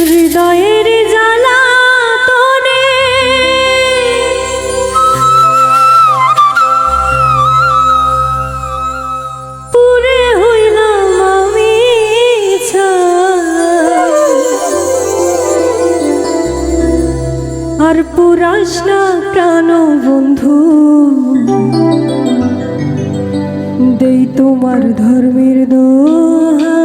হৃদয়ের জ্বালা তোরে পুরে হইলাম আমি আর পুরাস না প্রাণ বন্ধু দেই তোমার ধর্মের দোহাই।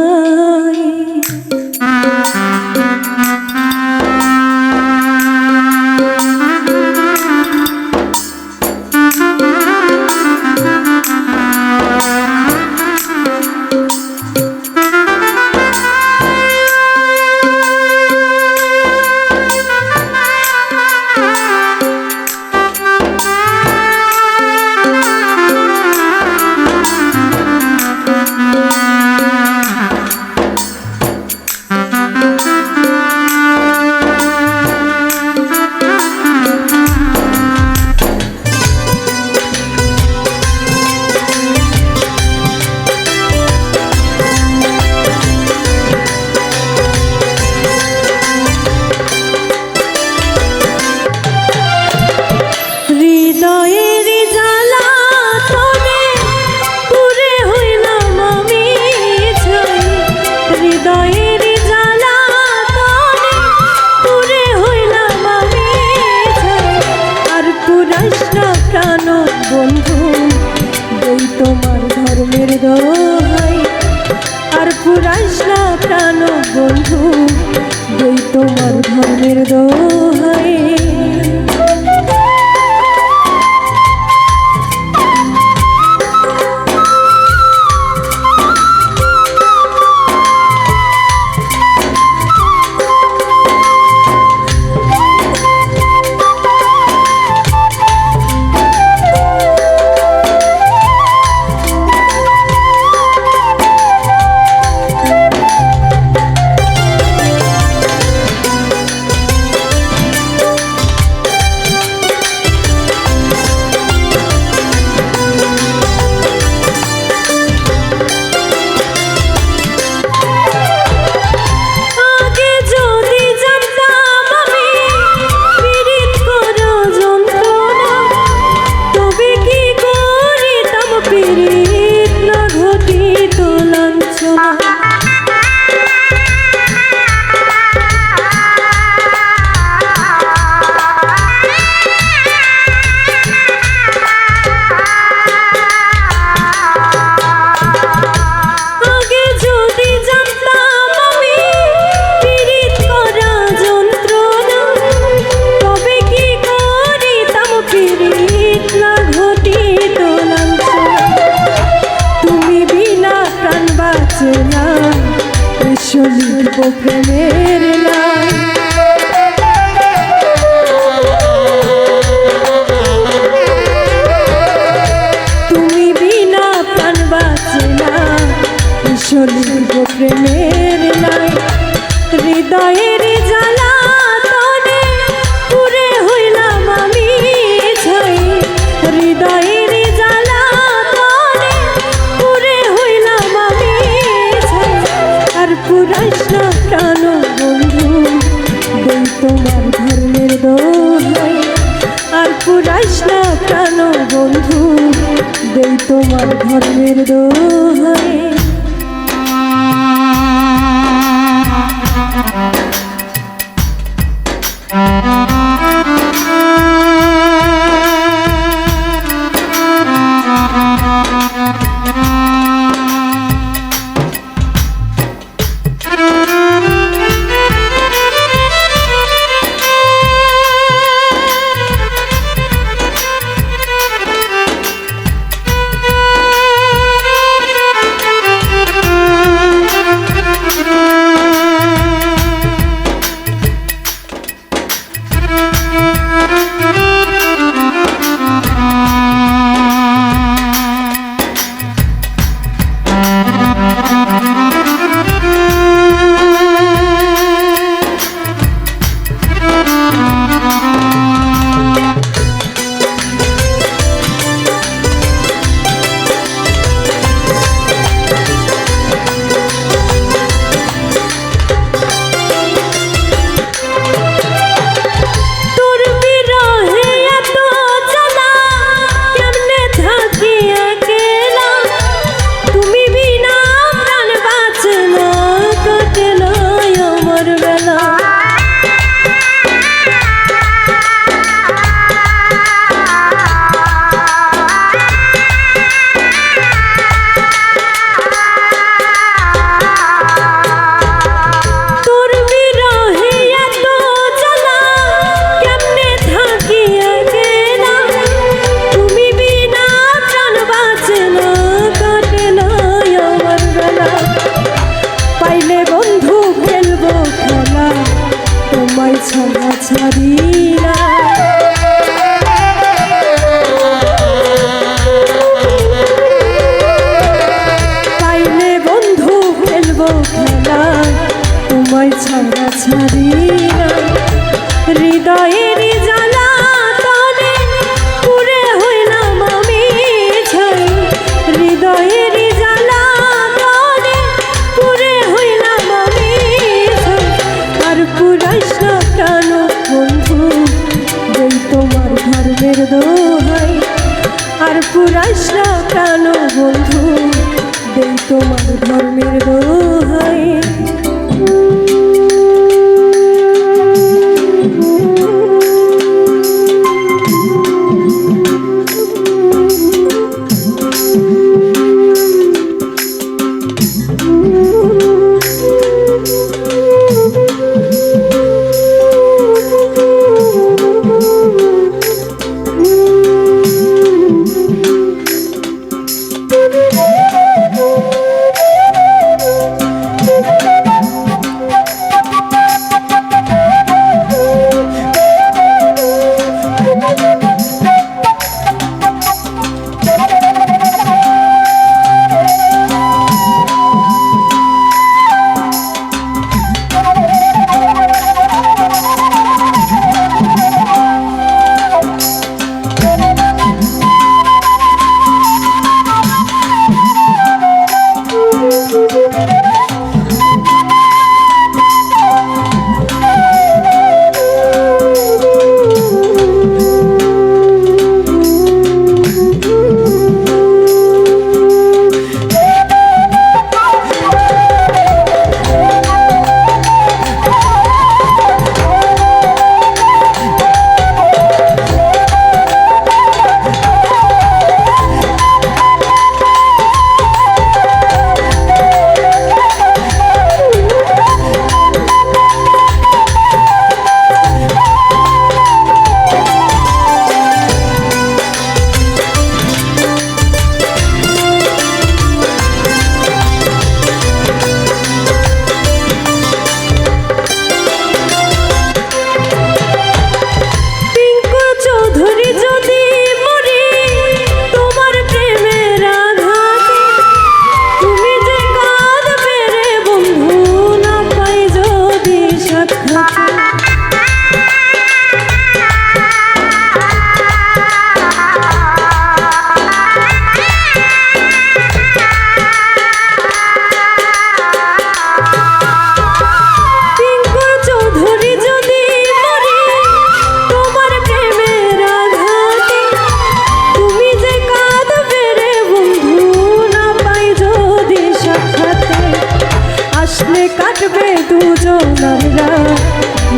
তোমার ধর্মের দোহাই আর পুরাস না প্রাণ বন্ধু দেই তোমার ধর্মের দোহাই। প্রেমের লাই তুমি বিনা প্রাণ বাঁচে না লিখব প্রেমের লাই। হৃদয়ের জ্বালা তোরে পুরে হইলাম আমি ছাই হৃদয়ের জ্বালা তোরে পুরে হইলাম আমি ছাই আর পুরাস না প্রাণ বন্ধু দেই তোমার ধর্মের দোহাই আর পুরাস না প্রাণ বন্ধু দেই তোমার ধর্মের দোহাই। ছাড়ি না হৃদয়ের জ্বালা তনে পুরে হইলাম আমি ছাই হৃদয়ের জ্বালা তনে পুরে হইলাম আমি ছাই আর পুরাইস না কেন বন্ধু দেই তোমার ধর্মের দোহাই আর পুরাইস না কেন বন্ধু দেই তোমার ধর্মের দোহাই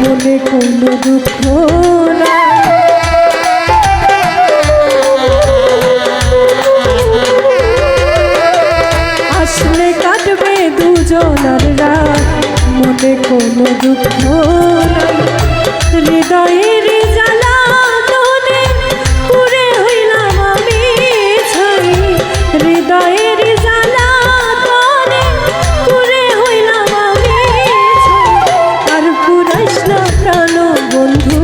মনে কোনো দুঃখ না আসলে কাটবে দুজনার রাত মনে কোনো দুঃখ নাই হৃদয়ের জ্বালা তনে পুরে হইলাম আমি ছাই হৃদয়ের জ্বালা তনে পুরে হইলাম আমি ছাই আর পুরাইস না প্রাণ বন্ধু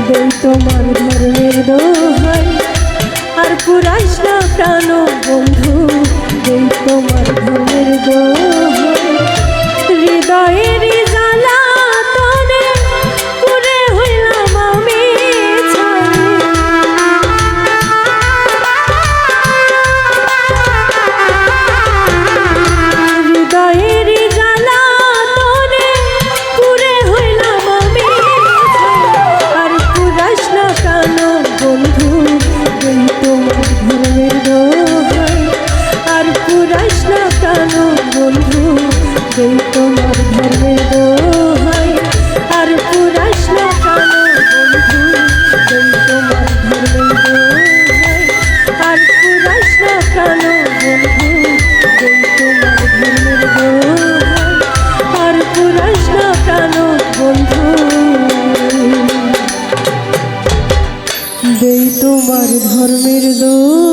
দেই তোমার ধর্মের দোহাই আর পুরাইস না প্রাণ বন্ধু দেই তোমার ধর্মের দোহাই হৃদয়ের জ্বালা তনে পুরে হইলাম আমি ছাই হৃদয়ের জ্বালা তনে পুরে হইলাম আমি ছাই আর পুরাইস না কেন বন্ধু দেই তোমার ধর্মের দোহাই আর পুরাইস না কেন বন্ধু দেই তোমার ধর্মের দোহাই আর পুরাইস না কেন বন্ধু দেই তোমার ধর্মের দোহাই আর পুরাইস না কেন বন্ধু দেই তোমার ধর্মের দোহাই আর পুরাইস না কেন বন্ধু দেই তোমার ধর্মের দোহাই।